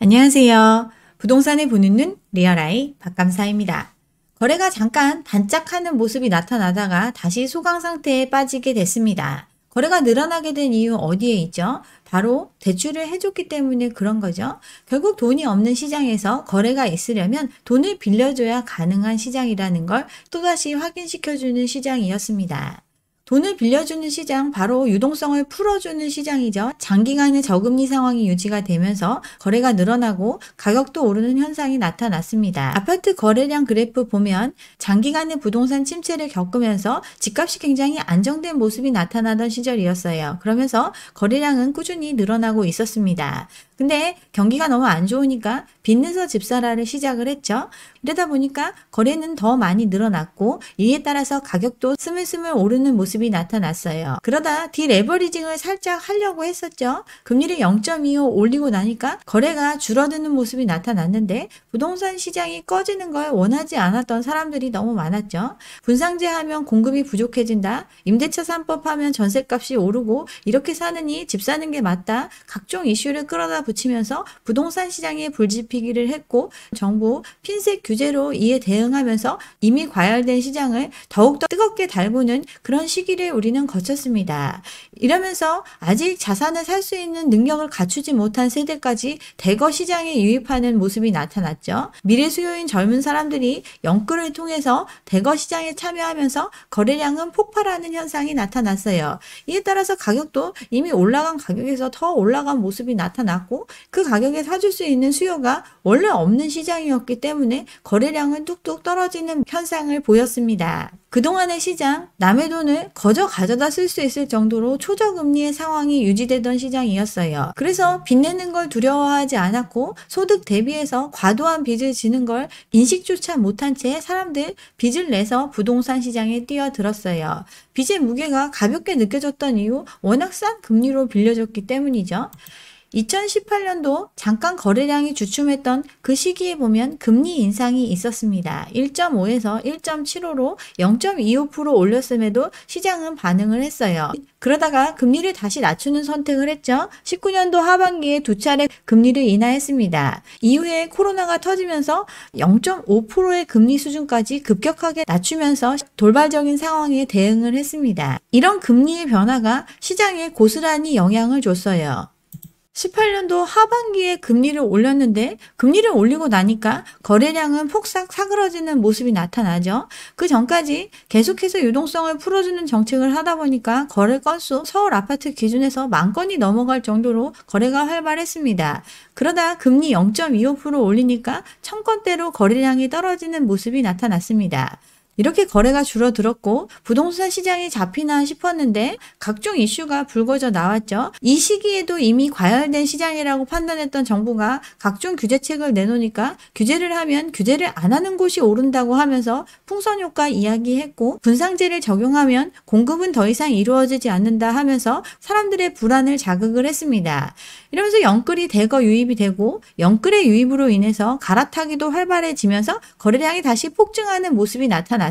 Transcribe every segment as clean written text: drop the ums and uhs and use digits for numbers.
안녕하세요. 부동산에 보는 눈 리얼아이 박감사입니다. 거래가 잠깐 반짝하는 모습이 나타나다가 다시 소강 상태에 빠지게 됐습니다. 거래가 늘어나게 된 이유 어디에 있죠? 바로 대출을 해줬기 때문에 그런 거죠. 결국 돈이 없는 시장에서 거래가 있으려면 돈을 빌려줘야 가능한 시장이라는 걸 또다시 확인시켜주는 시장이었습니다. 돈을 빌려주는 시장, 바로 유동성을 풀어주는 시장이죠. 장기간의 저금리 상황이 유지가 되면서 거래가 늘어나고 가격도 오르는 현상이 나타났습니다. 아파트 거래량 그래프 보면 장기간의 부동산 침체를 겪으면서 집값이 굉장히 안정된 모습이 나타나던 시절이었어요. 그러면서 거래량은 꾸준히 늘어나고 있었습니다. 근데 경기가 너무 안 좋으니까 빚내서 집사라를 시작을 했죠. 이러다 보니까 거래는 더 많이 늘어났고 이에 따라서 가격도 스물스물 오르는 모습이 나타났어요. 그러다 디레버리징을 살짝 하려고 했었죠. 금리를 0.25 올리고 나니까 거래가 줄어드는 모습이 나타났는데 부동산 시장이 꺼지는 걸 원하지 않았던 사람들이 너무 많았죠. 분상제 하면 공급이 부족해진다. 임대차 3법 하면 전셋값이 오르고 이렇게 사느니 집 사는 게 맞다. 각종 이슈를 끌어다 붙이면서 부동산 시장에 불지피기를 했고 정부 핀셋 규제로 이에 대응하면서 이미 과열된 시장을 더욱더 뜨겁게 달구는 그런 시기를 우리는 거쳤습니다. 이러면서 아직 자산을 살 수 있는 능력을 갖추지 못한 세대까지 대거 시장에 유입하는 모습이 나타났죠. 미래 수요인 젊은 사람들이 영끌을 통해서 대거 시장에 참여하면서 거래량은 폭발하는 현상이 나타났어요. 이에 따라서 가격도 이미 올라간 가격에서 더 올라간 모습이 나타났고 그 가격에 사줄 수 있는 수요가 원래 없는 시장이었기 때문에 거래량은 뚝뚝 떨어지는 현상을 보였습니다. 그동안의 시장, 남의 돈을 거저 가져다 쓸 수 있을 정도로 초저금리의 상황이 유지되던 시장이었어요. 그래서 빚내는 걸 두려워하지 않았고 소득 대비해서 과도한 빚을 지는 걸 인식조차 못한 채 사람들 빚을 내서 부동산 시장에 뛰어들었어요. 빚의 무게가 가볍게 느껴졌던 이유, 워낙 싼 금리로 빌려줬기 때문이죠. 2018년도 잠깐 거래량이 주춤했던 그 시기에 보면 금리 인상이 있었습니다. 1.5에서 1.75로 0.25% 올렸음에도 시장은 반응을 했어요. 그러다가 금리를 다시 낮추는 선택을 했죠. 19년도 하반기에 두 차례 금리를 인하했습니다. 이후에 코로나가 터지면서 0.5%의 금리 수준까지 급격하게 낮추면서 돌발적인 상황에 대응을 했습니다. 이런 금리의 변화가 시장에 고스란히 영향을 줬어요. 18년도 하반기에 금리를 올렸는데 금리를 올리고 나니까 거래량은 폭삭 사그러지는 모습이 나타나죠. 그 전까지 계속해서 유동성을 풀어주는 정책을 하다 보니까 거래 건수 서울 아파트 기준에서 10,000건이 넘어갈 정도로 거래가 활발했습니다. 그러다 금리 0.25% 올리니까 1,000건대로 거래량이 떨어지는 모습이 나타났습니다. 이렇게 거래가 줄어들었고 부동산 시장이 잡히나 싶었는데 각종 이슈가 불거져 나왔죠. 이 시기에도 이미 과열된 시장이라고 판단했던 정부가 각종 규제책을 내놓으니까 규제를 하면 규제를 안 하는 곳이 오른다고 하면서 풍선 효과 이야기했고 분상제를 적용하면 공급은 더 이상 이루어지지 않는다 하면서 사람들의 불안을 자극을 했습니다. 이러면서 영끌이 대거 유입이 되고 영끌의 유입으로 인해서 갈아타기도 활발해지면서 거래량이 다시 폭증하는 모습이 나타났습니다.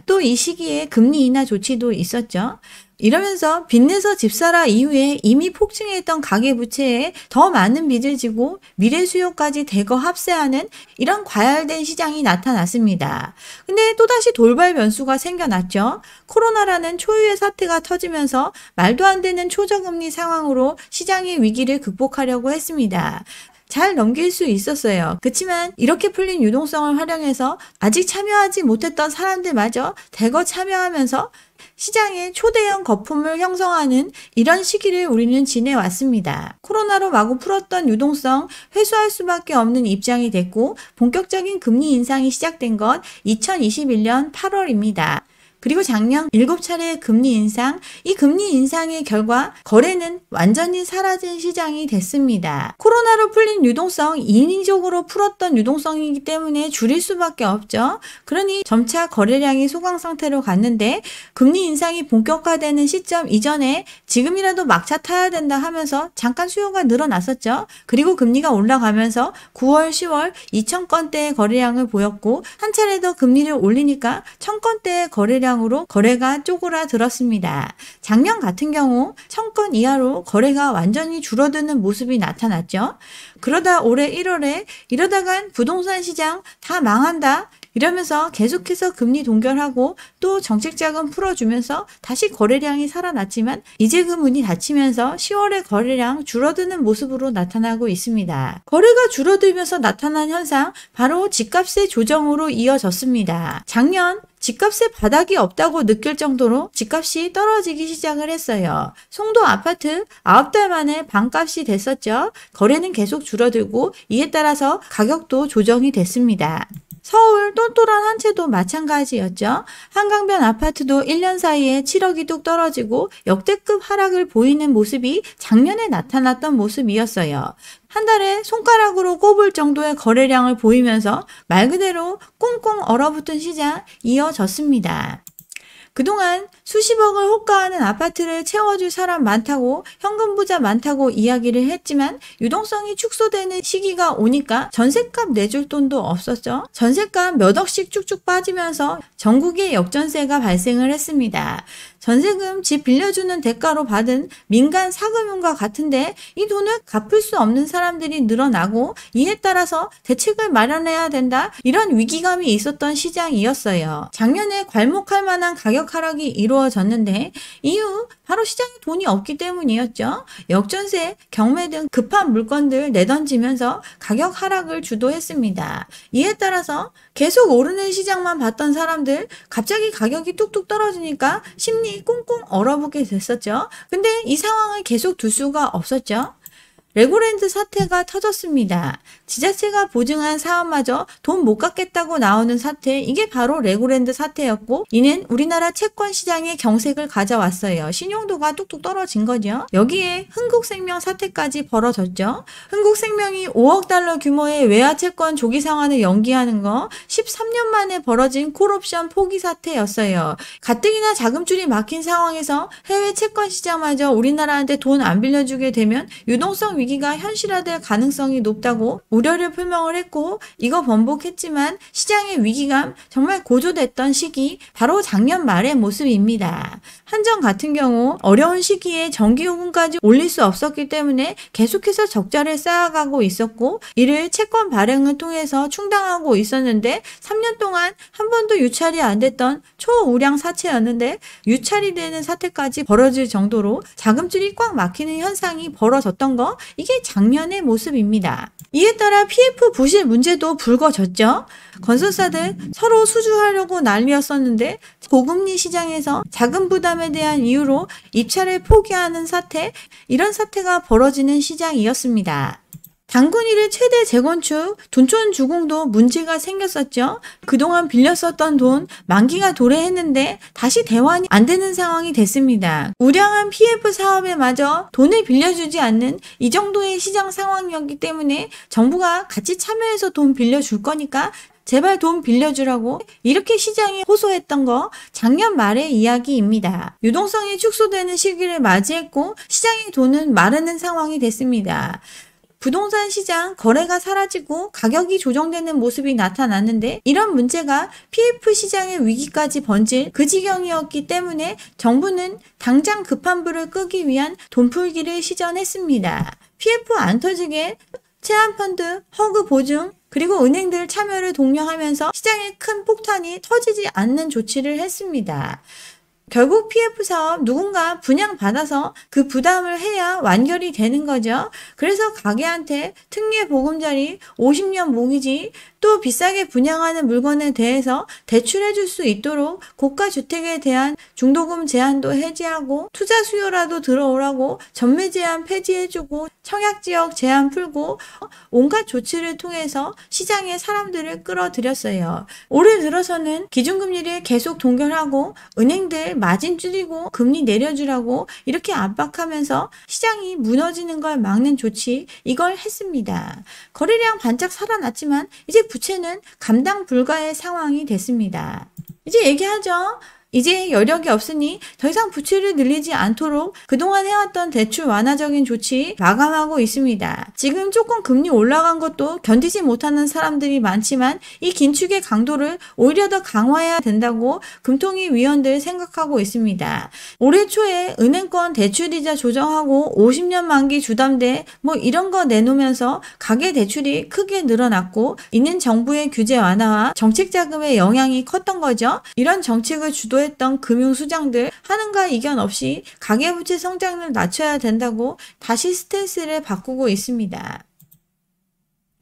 또 이 시기에 금리 인하 조치도 있었죠. 이러면서 빚내서 집 사라 이후에 이미 폭증했던 가계부채에 더 많은 빚을 지고 미래 수요까지 대거 합세하는 이런 과열된 시장이 나타났습니다. 근데 또다시 돌발 변수가 생겨났죠. 코로나라는 초유의 사태가 터지면서 말도 안 되는 초저금리 상황으로 시장의 위기를 극복하려고 했습니다. 잘 넘길 수 있었어요. 그렇지만 이렇게 풀린 유동성을 활용해서 아직 참여하지 못했던 사람들마저 대거 참여하면서 시장에 초대형 거품을 형성하는 이런 시기를 우리는 지내왔습니다. 코로나로 마구 풀었던 유동성 회수할 수밖에 없는 입장이 됐고 본격적인 금리 인상이 시작된 건 2021년 8월입니다. 그리고 작년 7차례의 금리 인상, 이 금리 인상의 결과 거래는 완전히 사라진 시장이 됐습니다. 코로나로 풀린 유동성, 인위적으로 풀었던 유동성이기 때문에 줄일 수밖에 없죠. 그러니 점차 거래량이 소강 상태로 갔는데 금리 인상이 본격화되는 시점 이전에 지금이라도 막차 타야 된다 하면서 잠깐 수요가 늘어났었죠. 그리고 금리가 올라가면서 9월, 10월 2,000건대의 거래량을 보였고 한 차례 더 금리를 올리니까 1,000건대의 거래량 거래량으로 거래가 쪼그라들었습니다. 작년 같은 경우 1000건 이하로 거래가 완전히 줄어드는 모습이 나타났죠. 그러다 올해 1월에 이러다간 부동산 시장 다 망한다 이러면서 계속해서 금리 동결하고 또 정책자금 풀어주면서 다시 거래량이 살아났지만 이제 그 문이 닫히면서 10월에 거래량 줄어드는 모습으로 나타나고 있습니다. 거래가 줄어들면서 나타난 현상 바로 집값의 조정으로 이어졌습니다. 작년 집값의 바닥이 없다고 느낄 정도로 집값이 떨어지기 시작을 했어요. 송도 아파트 9달 만에 반값이 됐었죠. 거래는 계속 줄어들고 이에 따라서 가격도 조정이 됐습니다. 서울 똘똘한 한 채도 마찬가지였죠. 한강변 아파트도 1년 사이에 7억이 뚝 떨어지고 역대급 하락을 보이는 모습이 작년에 나타났던 모습이었어요. 한 달에 손가락으로 꼽을 정도의 거래량을 보이면서 말 그대로 꽁꽁 얼어붙은 시장 이어졌습니다. 그동안 수십억을 호가하는 아파트를 채워줄 사람 많다고 현금 부자 많다고 이야기를 했지만 유동성이 축소되는 시기가 오니까 전셋값 내줄 돈도 없었죠. 전셋값 몇 억씩 쭉쭉 빠지면서 전국에 역전세가 발생을 했습니다. 전세금 집 빌려주는 대가로 받은 민간 사금융과 같은데 이 돈을 갚을 수 없는 사람들이 늘어나고 이에 따라서 대책을 마련해야 된다 이런 위기감이 있었던 시장이었어요. 작년에 괄목할 만한 가격 하락이 이루어졌는데 이유 바로 시장에 돈이 없기 때문이었죠. 역전세, 경매 등 급한 물건들 내던지면서 가격 하락을 주도했습니다. 이에 따라서 계속 오르는 시장만 봤던 사람들 갑자기 가격이 뚝뚝 떨어지니까 심리 꽁꽁 얼어붙게 됐었죠. 근데 이 상황을 계속 둘 수가 없었죠. 레고랜드 사태가 터졌습니다. 지자체가 보증한 사업마저 돈 못 갚겠다고 나오는 사태, 이게 바로 레고랜드 사태였고 이는 우리나라 채권 시장에 경색을 가져왔어요. 신용도가 뚝뚝 떨어진 거죠. 여기에 흥국생명 사태까지 벌어졌죠. 흥국생명이 5억 달러 규모의 외화 채권 조기 상환을 연기하는 거 13년 만에 벌어진 콜옵션 포기 사태였어요. 가뜩이나 자금줄이 막힌 상황에서 해외 채권 시장마저 우리나라한테 돈 안 빌려주게 되면 유동성 위기가 현실화될 가능성이 높다고 우려를 표명을 했고 이거 번복했지만 시장의 위기감 정말 고조됐던 시기 바로 작년 말의 모습입니다. 한전 같은 경우 어려운 시기에 전기요금까지 올릴 수 없었기 때문에 계속해서 적자를 쌓아가고 있었고 이를 채권 발행을 통해서 충당하고 있었는데 3년 동안 한 번도 유찰이 안 됐던 초우량 사채였는데 유찰이 되는 사태까지 벌어질 정도로 자금줄이 꽉 막히는 현상이 벌어졌던 거 이게 작년의 모습입니다. 이에 따라 PF 부실 문제도 불거졌죠. 건설사들 서로 수주하려고 난리였었는데 고금리 시장에서 자금 부담에 대한 이유로 입찰을 포기하는 사태, 이런 사태가 벌어지는 시장이었습니다. 당군일의 최대 재건축, 둔촌 주공도 문제가 생겼었죠. 그동안 빌렸었던 돈 만기가 도래했는데 다시 대환이 안 되는 상황이 됐습니다. 우량한 PF 사업에 마저 돈을 빌려주지 않는 이 정도의 시장 상황이었기 때문에 정부가 같이 참여해서 돈 빌려줄 거니까 제발 돈 빌려주라고 이렇게 시장에 호소했던 거 작년 말의 이야기입니다. 유동성이 축소되는 시기를 맞이했고 시장의 돈은 마르는 상황이 됐습니다. 부동산 시장 거래가 사라지고 가격이 조정되는 모습이 나타났는데 이런 문제가 PF 시장의 위기까지 번질 그 지경이었기 때문에 정부는 당장 급한 불을 끄기 위한 돈풀기를 시전했습니다. PF 안 터지게 채권펀드, 허그 보증, 그리고 은행들 참여를 독려하면서 시장에 큰 폭탄이 터지지 않는 조치를 했습니다. 결국 PF 사업 누군가 분양받아서 그 부담을 해야 완결이 되는 거죠. 그래서 가게한테 특례 보금자리 50년 모기지 또 비싸게 분양하는 물건에 대해서 대출해 줄 수 있도록 고가주택에 대한 중도금 제한도 해제하고 투자 수요라도 들어오라고 전매 제한 폐지해주고 청약지역 제한 풀고 온갖 조치를 통해서 시장에 사람들을 끌어들였어요. 올해 들어서는 기준금리를 계속 동결하고 은행들 마진 줄이고 금리 내려주라고 이렇게 압박하면서 시장이 무너지는 걸 막는 조치 이걸 했습니다. 거래량 반짝 살아났지만 이제 부채는 감당 불가의 상황이 됐습니다. 이제 얘기하죠. 이제 여력이 없으니 더 이상 부채를 늘리지 않도록 그동안 해왔던 대출 완화적인 조치 마감하고 있습니다. 지금 조금 금리 올라간 것도 견디지 못하는 사람들이 많지만 이 긴축의 강도를 오히려 더 강화해야 된다고 금통위 위원들 생각하고 있습니다. 올해 초에 은행권 대출이자 조정하고 50년 만기 주담대 이런 거 내놓으면서 가계 대출이 크게 늘어났고 이는 정부의 규제 완화와 정책 자금의 영향이 컸던 거죠. 이런 정책을 주도했던 금융수장들 하는가 이견 없이 가계부채 성장률을 낮춰야 된다고 다시 스탠스를 바꾸고 있습니다.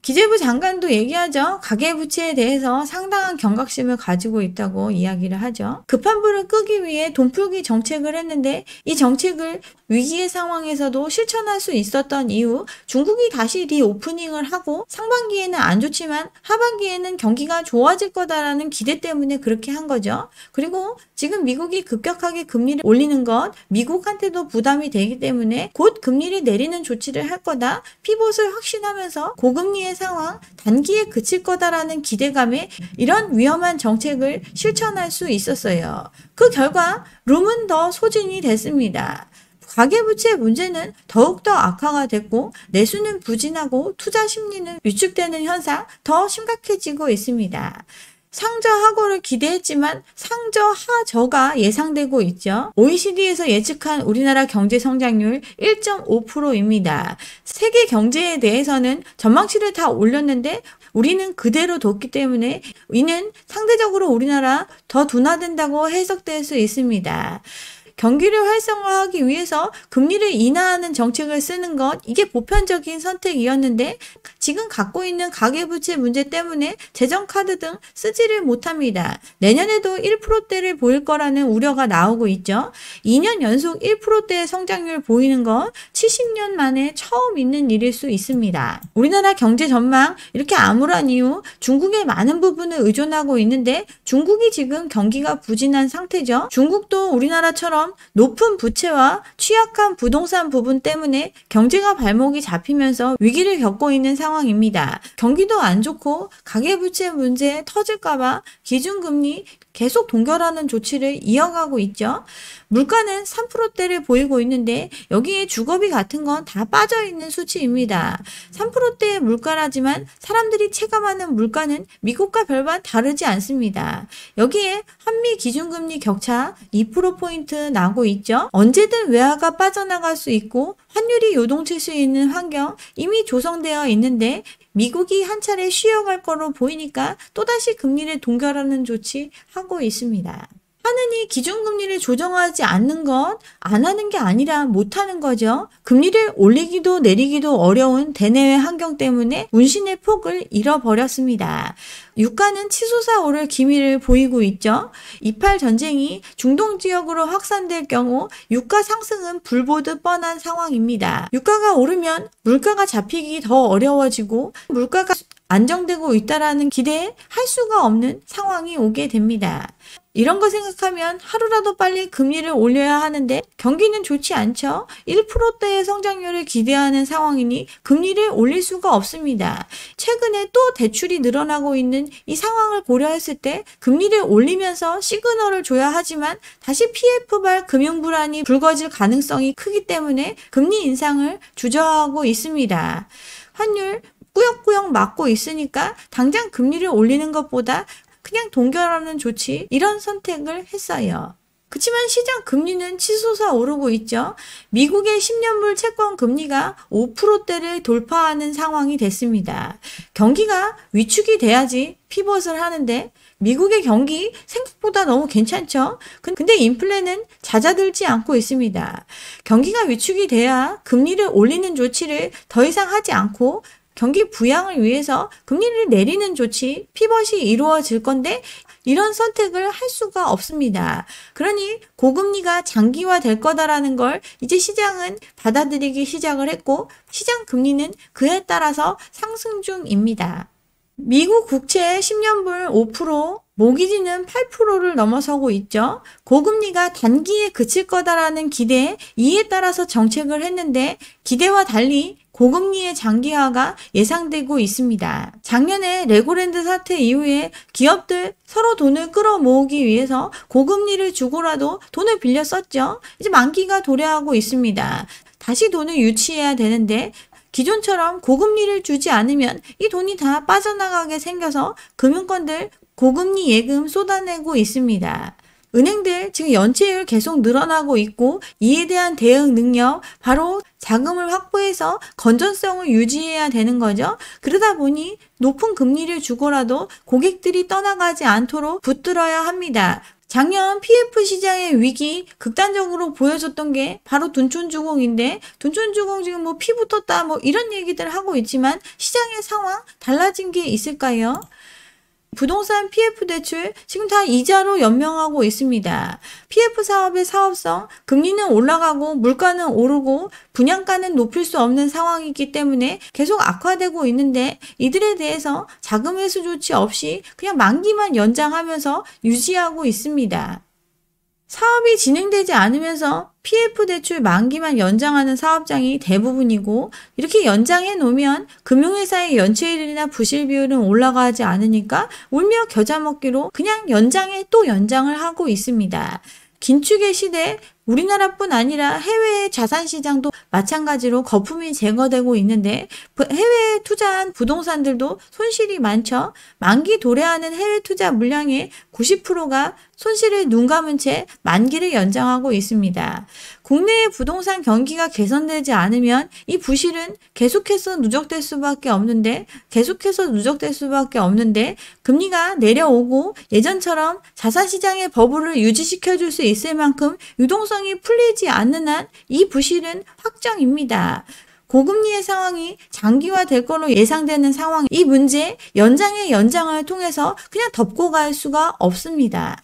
기재부 장관도 얘기하죠. 가계부채에 대해서 상당한 경각심을 가지고 있다고 이야기를 하죠. 급한 불을 끄기 위해 돈풀기 정책을 했는데 이 정책을 위기의 상황에서도 실천할 수 있었던 이후 중국이 다시 리오프닝을 하고 상반기에는 안 좋지만 하반기에는 경기가 좋아질 거다라는 기대 때문에 그렇게 한 거죠. 그리고 지금 미국이 급격하게 금리를 올리는 것 미국한테도 부담이 되기 때문에 곧 금리를 내리는 조치를 할 거다. 피봇을 확신하면서 고금리의 상황 단기에 그칠 거다라는 기대감에 이런 위험한 정책을 실천할 수 있었어요. 그 결과 룸은 더 소진이 됐습니다. 가계부채 문제는 더욱더 악화가 됐고 내수는 부진하고 투자 심리는 위축되는 현상 더 심각해지고 있습니다. 상저하고를 기대했지만 상저하저가 예상되고 있죠. OECD에서 예측한 우리나라 경제 성장률 1.5%입니다. 세계 경제에 대해서는 전망치를 다 올렸는데 우리는 그대로 뒀기 때문에 이는 상대적으로 우리나라 더 둔화된다고 해석될 수 있습니다. 경기를 활성화하기 위해서 금리를 인하하는 정책을 쓰는 것 이게 보편적인 선택이었는데 지금 갖고 있는 가계부채 문제 때문에 재정카드 등 쓰지를 못합니다. 내년에도 1%대를 보일 거라는 우려가 나오고 있죠. 2년 연속 1%대의 성장률 보이는 건 70년 만에 처음 있는 일일 수 있습니다. 우리나라 경제 전망 이렇게 암울한 이유 중국의 많은 부분을 의존하고 있는데 중국이 지금 경기가 부진한 상태죠. 중국도 우리나라처럼 높은 부채와 취약한 부동산 부분 때문에 경제가 발목이 잡히면서 위기를 겪고 있는 상황입니다. 경기도 안 좋고 가계부채 문제 터질까봐 기준금리 계속 동결하는 조치를 이어가고 있죠. 물가는 3%대를 보이고 있는데 여기에 주거비 같은 건 다 빠져있는 수치입니다. 3%대의 물가라지만 사람들이 체감하는 물가는 미국과 별반 다르지 않습니다. 여기에 한미 기준금리 격차 2%포인트 나고 있죠. 언제든 외화가 빠져나갈 수 있고 환율이 요동칠 수 있는 환경 이미 조성되어 있는데 미국이 한 차례 쉬어갈 거로 보이니까 또다시 금리를 동결하는 조치 하고 있습니다. 하느니 기준금리를 조정하지 않는 건 안 하는 게 아니라 못하는 거죠. 금리를 올리기도 내리기도 어려운 대내외 환경 때문에 운신의 폭을 잃어버렸습니다. 유가는 치솟아 오를 기미를 보이고 있죠. 이팔 전쟁이 중동 지역으로 확산될 경우 유가 상승은 불보듯 뻔한 상황입니다. 유가가 오르면 물가가 잡히기 더 어려워지고 물가가 안정되고 있다라는 기대에 할 수가 없는 상황이 오게 됩니다. 이런 거 생각하면 하루라도 빨리 금리를 올려야 하는데 경기는 좋지 않죠. 1%대의 성장률을 기대하는 상황이니 금리를 올릴 수가 없습니다. 최근에 또 대출이 늘어나고 있는 이 상황을 고려했을 때 금리를 올리면서 시그널을 줘야 하지만 다시 PF발 금융불안이 불거질 가능성이 크기 때문에 금리 인상을 주저하고 있습니다. 환율 꾸역꾸역 맞고 있으니까 당장 금리를 올리는 것보다 그냥 동결하는 조치 이런 선택을 했어요. 그렇지만 시장 금리는 치솟아 오르고 있죠. 미국의 10년물 채권 금리가 5%대를 돌파하는 상황이 됐습니다. 경기가 위축이 돼야지 피벗을 하는데 미국의 경기 생각보다 너무 괜찮죠. 근데 인플레는 잦아들지 않고 있습니다. 경기가 위축이 돼야 금리를 올리는 조치를 더 이상 하지 않고 경기 부양을 위해서 금리를 내리는 조치, 피벗이 이루어질 건데 이런 선택을 할 수가 없습니다. 그러니 고금리가 장기화될 거다라는 걸 이제 시장은 받아들이기 시작을 했고 시장 금리는 그에 따라서 상승 중입니다. 미국 국채 10년물 5%, 모기지는 8%를 넘어서고 있죠. 고금리가 단기에 그칠 거다라는 기대, 이에 따라서 정책을 했는데 기대와 달리 고금리의 장기화가 예상되고 있습니다. 작년에 레고랜드 사태 이후에 기업들 서로 돈을 끌어모으기 위해서 고금리를 주고라도 돈을 빌려 썼죠. 이제 만기가 도래하고 있습니다. 다시 돈을 유치해야 되는데 기존처럼 고금리를 주지 않으면 이 돈이 다 빠져나가게 생겨서 금융권들 고금리 예금 쏟아내고 있습니다. 은행들 지금 연체율 계속 늘어나고 있고 이에 대한 대응 능력, 바로 자금을 확보해서 건전성을 유지해야 되는 거죠. 그러다 보니 높은 금리를 주고라도 고객들이 떠나가지 않도록 붙들어야 합니다. 작년 PF 시장의 위기 극단적으로 보여줬던 게 바로 둔촌주공인데, 둔촌주공 지금 뭐 피 붙었다 뭐 이런 얘기들 하고 있지만 시장의 상황 달라진 게 있을까요? 부동산 PF 대출 지금 다 이자로 연명하고 있습니다. PF 사업의 사업성, 금리는 올라가고 물가는 오르고 분양가는 높일 수 없는 상황이기 때문에 계속 악화되고 있는데, 이들에 대해서 자금 회수 조치 없이 그냥 만기만 연장하면서 유지하고 있습니다. 사업이 진행되지 않으면서 PF 대출 만기만 연장하는 사업장이 대부분이고, 이렇게 연장해 놓으면 금융회사의 연체율이나 부실 비율은 올라가지 않으니까 울며 겨자 먹기로 그냥 연장에 또 연장을 하고 있습니다. 긴축의 시대, 우리나라뿐 아니라 해외의 자산시장도 마찬가지로 거품이 제거되고 있는데, 해외에 투자한 부동산들도 손실이 많죠. 만기 도래하는 해외 투자 물량의 90%가 손실을 눈 감은 채 만기를 연장하고 있습니다. 국내의 부동산 경기가 개선되지 않으면 이 부실은 계속해서 누적될 수밖에 없는데, 금리가 내려오고 예전처럼 자산시장의 버블을 유지시켜줄 수 있을 만큼 유동성이 풀리지 않는 한 이 부실은 확정입니다. 고금리의 상황이 장기화될 걸로 예상되는 상황, 이 문제 연장의 연장을 통해서 그냥 덮고 갈 수가 없습니다.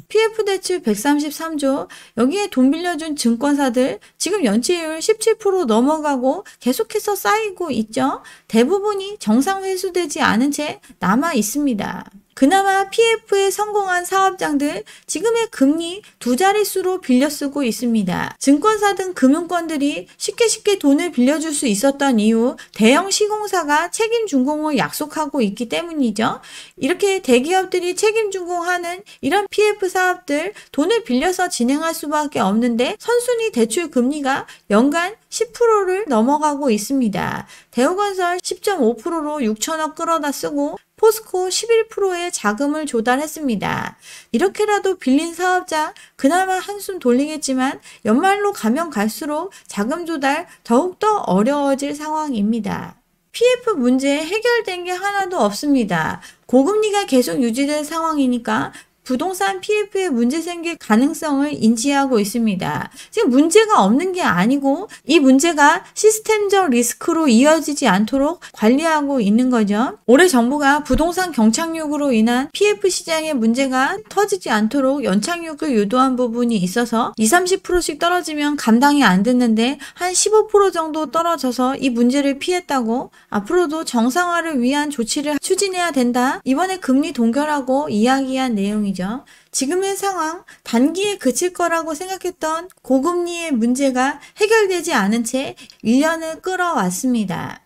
PF 대출 133조, 여기에 돈 빌려준 증권사들 지금 연체율 17% 넘어가고 계속해서 쌓이고 있죠. 대부분이 정상 회수되지 않은 채 남아 있습니다. 그나마 PF에 성공한 사업장들 지금의 금리 두 자릿수로 빌려 쓰고 있습니다. 증권사 등 금융권들이 쉽게 돈을 빌려줄 수 있었던 이유, 대형 시공사가 책임 준공을 약속하고 있기 때문이죠. 이렇게 대기업들이 책임 준공하는 이런 PF 사업들 돈을 빌려서 진행할 수밖에 없는데, 선순위 대출 금리가 연간 10%를 넘어가고 있습니다. 대우건설 10.5%로 6천억 끌어다 쓰고 포스코 11%의 자금을 조달했습니다. 이렇게라도 빌린 사업자 그나마 한숨 돌리겠지만 연말로 가면 갈수록 자금 조달 더욱더 어려워질 상황입니다. PF 문제 해결된 게 하나도 없습니다. 고금리가 계속 유지될 상황이니까 부동산 PF에 문제 생길 가능성을 인지하고 있습니다. 지금 문제가 없는 게 아니고 이 문제가 시스템적 리스크로 이어지지 않도록 관리하고 있는 거죠. 올해 정부가 부동산 경착륙으로 인한 PF 시장의 문제가 터지지 않도록 연착륙을 유도한 부분이 있어서 20-30%씩 떨어지면 감당이 안 됐는데 한 15% 정도 떨어져서 이 문제를 피했다고, 앞으로도 정상화를 위한 조치를 추진해야 된다, 이번에 금리 동결하고 이야기한 내용이죠. 지금의 상황, 단기에 그칠 거라고 생각했던 고금리의 문제가 해결되지 않은 채 1년을 끌어왔습니다.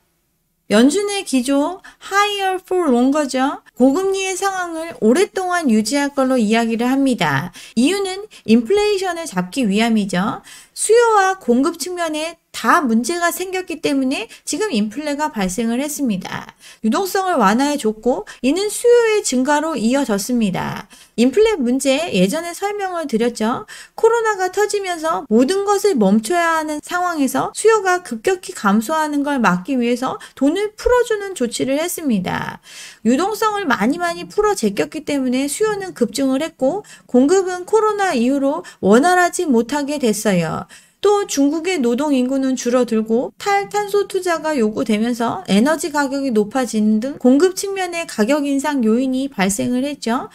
연준의 기조, higher for longer죠. 고금리의 상황을 오랫동안 유지할 걸로 이야기를 합니다. 이유는 인플레이션을 잡기 위함이죠. 수요와 공급 측면에 다 문제가 생겼기 때문에 지금 인플레가 발생을 했습니다. 유동성을 완화해줬고 이는 수요의 증가로 이어졌습니다. 인플레 문제 예전에 설명을 드렸죠. 코로나가 터지면서 모든 것을 멈춰야 하는 상황에서 수요가 급격히 감소하는 걸 막기 위해서 돈을 풀어주는 조치를 했습니다. 유동성을 많이 풀어 제꼈기 때문에 수요는 급증을 했고 공급은 코로나 이후로 원활하지 못하게 됐어요. 또 중국의 노동 인구는 줄어들고 탈탄소 투자가 요구되면서 에너지 가격이 높아지는 등 공급 측면의 가격 인상 요인이 발생을 했죠.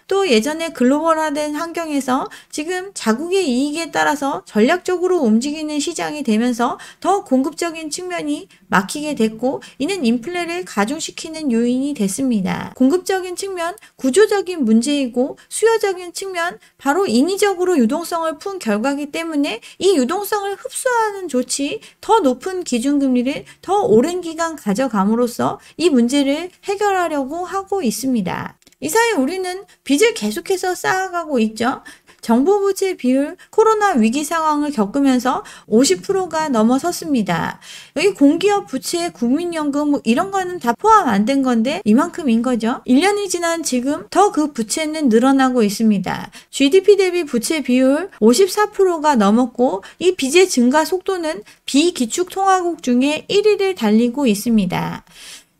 또 예전에 글로벌화된 환경에서 지금 자국의 이익에 따라서 전략적으로 움직이는 시장이 되면서 더 공급적인 측면이 막히게 됐고, 이는 인플레를 가중시키는 요인이 됐습니다. 공급적인 측면, 구조적인 문제이고 수요적인 측면, 바로 인위적으로 유동성을 푼 결과이기 때문에 이 유동성을 흡수하는 조치, 더 높은 기준금리를 더 오랜 기간 가져감으로써 이 문제를 해결하려고 하고 있습니다. 이 사이 우리는 빚을 계속해서 쌓아가고 있죠. 정부 부채 비율 코로나 위기 상황을 겪으면서 50%가 넘어섰습니다. 여기 공기업 부채, 국민연금 이런 거는 다 포함 안 된 건데 이만큼인 거죠. 1년이 지난 지금 더 그 부채는 늘어나고 있습니다. GDP 대비 부채 비율 54%가 넘었고, 이 빚의 증가 속도는 비기축통화국 중에 1위를 달리고 있습니다.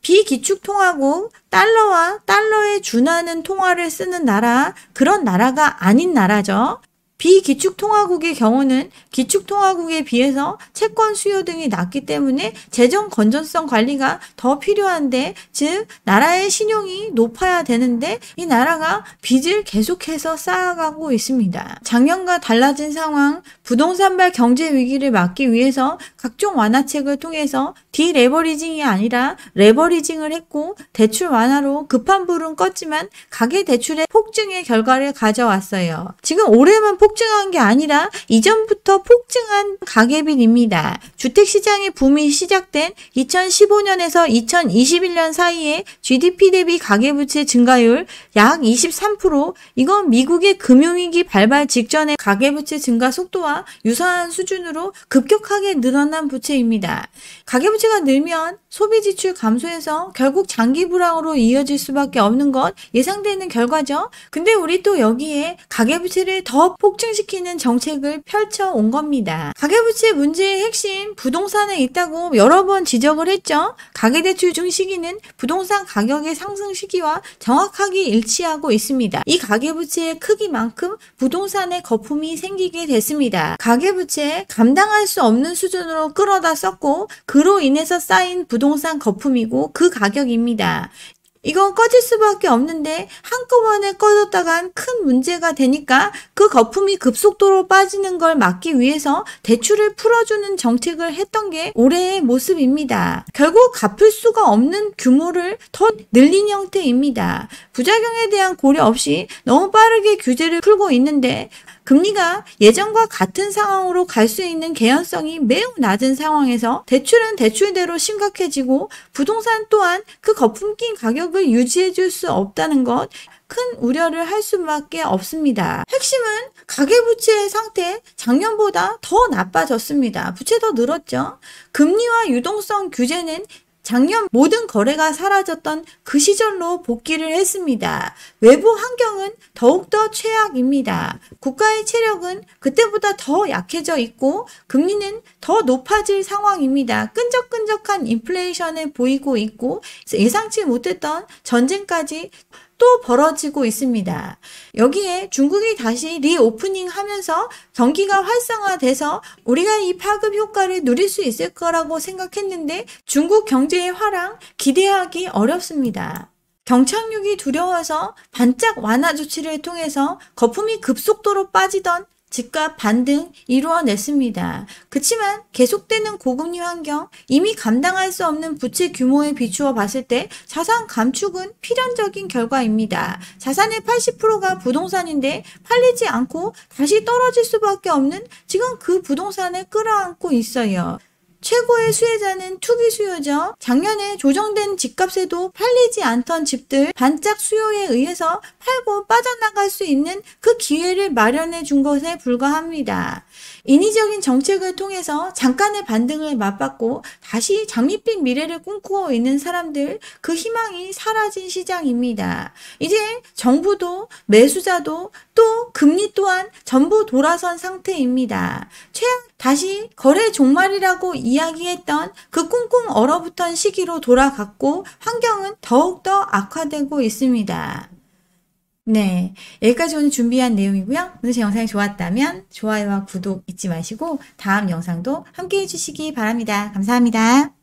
비기축통화국, 달러와 달러에 준하는 통화를 쓰는 나라, 그런 나라가 아닌 나라죠. 비기축통화국의 경우는 기축통화국에 비해서 채권 수요 등이 낮기 때문에 재정 건전성 관리가 더 필요한데, 즉 나라의 신용이 높아야 되는데 이 나라가 빚을 계속해서 쌓아가고 있습니다. 작년과 달라진 상황, 부동산발 경제 위기를 막기 위해서 각종 완화책을 통해서 디레버리징이 아니라 레버리징을 했고, 대출 완화로 급한 불은 껐지만 가계대출의 폭증의 결과를 가져왔어요. 지금 올해만 폭증한 게 아니라 이전부터 폭증한 가계빚입니다. 주택시장의 붐이 시작된 2015년에서 2021년 사이에 GDP 대비 가계부채 증가율 약 23%, 이건 미국의 금융위기 발발 직전의 가계부채 증가 속도와 유사한 수준으로 급격하게 늘어난 부채입니다. 가계부채가 늘면 소비지출 감소해서 결국 장기 불황으로 이어질 수밖에 없는 것 예상되는 결과죠. 근데 우리 또 여기에 가계부채를 더 폭증시키는 정책을 펼쳐온 겁니다. 가계부채 문제의 핵심, 부동산에 있다고 여러 번 지적을 했죠. 가계대출 중 시기는 부동산 가격의 상승 시기와 정확하게 일치하고 있습니다. 이 가계부채의 크기만큼 부동산의 거품이 생기게 됐습니다. 가계부채 감당할 수 없는 수준으로 끌어다 썼고, 그로 인해서 쌓인 부동산 거품이고 그 가격입니다. 이건 꺼질 수밖에 없는데 한꺼번에 꺼졌다간 큰 문제가 되니까 그 거품이 급속도로 빠지는 걸 막기 위해서 대출을 풀어주는 정책을 했던 게 올해의 모습입니다. 결국 갚을 수가 없는 규모를 더 늘린 형태입니다. 부작용에 대한 고려 없이 너무 빠르게 규제를 풀고 있는데, 금리가 예전과 같은 상황으로 갈 수 있는 개연성이 매우 낮은 상황에서 대출은 대출대로 심각해지고, 부동산 또한 그 거품 낀 가격을 유지해 줄 수 없다는 것, 큰 우려를 할 수밖에 없습니다. 핵심은 가계부채의 상태, 작년보다 더 나빠졌습니다. 부채 더 늘었죠. 금리와 유동성 규제는 작년 모든 거래가 사라졌던 그 시절로 복귀를 했습니다. 외부 환경은 더욱더 최악입니다. 국가의 체력은 그때보다 더 약해져 있고 금리는 더 높아질 상황입니다. 끈적끈적한 인플레이션을 보이고 있고 예상치 못했던 전쟁까지 또 벌어지고 있습니다. 여기에 중국이 다시 리오프닝 하면서 경기가 활성화돼서 우리가 이 파급 효과를 누릴 수 있을 거라고 생각했는데 중국 경제의 화랑 기대하기 어렵습니다. 경착륙이 두려워서 반짝 완화 조치를 통해서 거품이 급속도로 빠지던 집값 반등 이루어냈습니다. 그치만 계속되는 고금리 환경, 이미 감당할 수 없는 부채 규모에 비추어 봤을 때 자산 감축은 필연적인 결과입니다. 자산의 80%가 부동산인데 팔리지 않고 다시 떨어질 수밖에 없는 지금 그 부동산을 끌어안고 있어요. 최고의 수혜자는 투기 수요죠. 작년에 조정된 집값에도 팔리지 않던 집들 반짝 수요에 의해서 팔고 빠져나갈 수 있는 그 기회를 마련해 준 것에 불과합니다. 인위적인 정책을 통해서 잠깐의 반등을 맛봤고 다시 장밋빛 미래를 꿈꾸고 있는 사람들, 그 희망이 사라진 시장입니다. 이제 정부도 매수자도 또 금리 또한 전부 돌아선 상태입니다. 다시 거래 종말이라고 이야기했던 그 꽁꽁 얼어붙은 시기로 돌아갔고 환경은 더욱더 악화되고 있습니다. 네, 여기까지 오늘 준비한 내용이고요. 오늘 제 영상이 좋았다면 좋아요와 구독 잊지 마시고 다음 영상도 함께 해주시기 바랍니다. 감사합니다.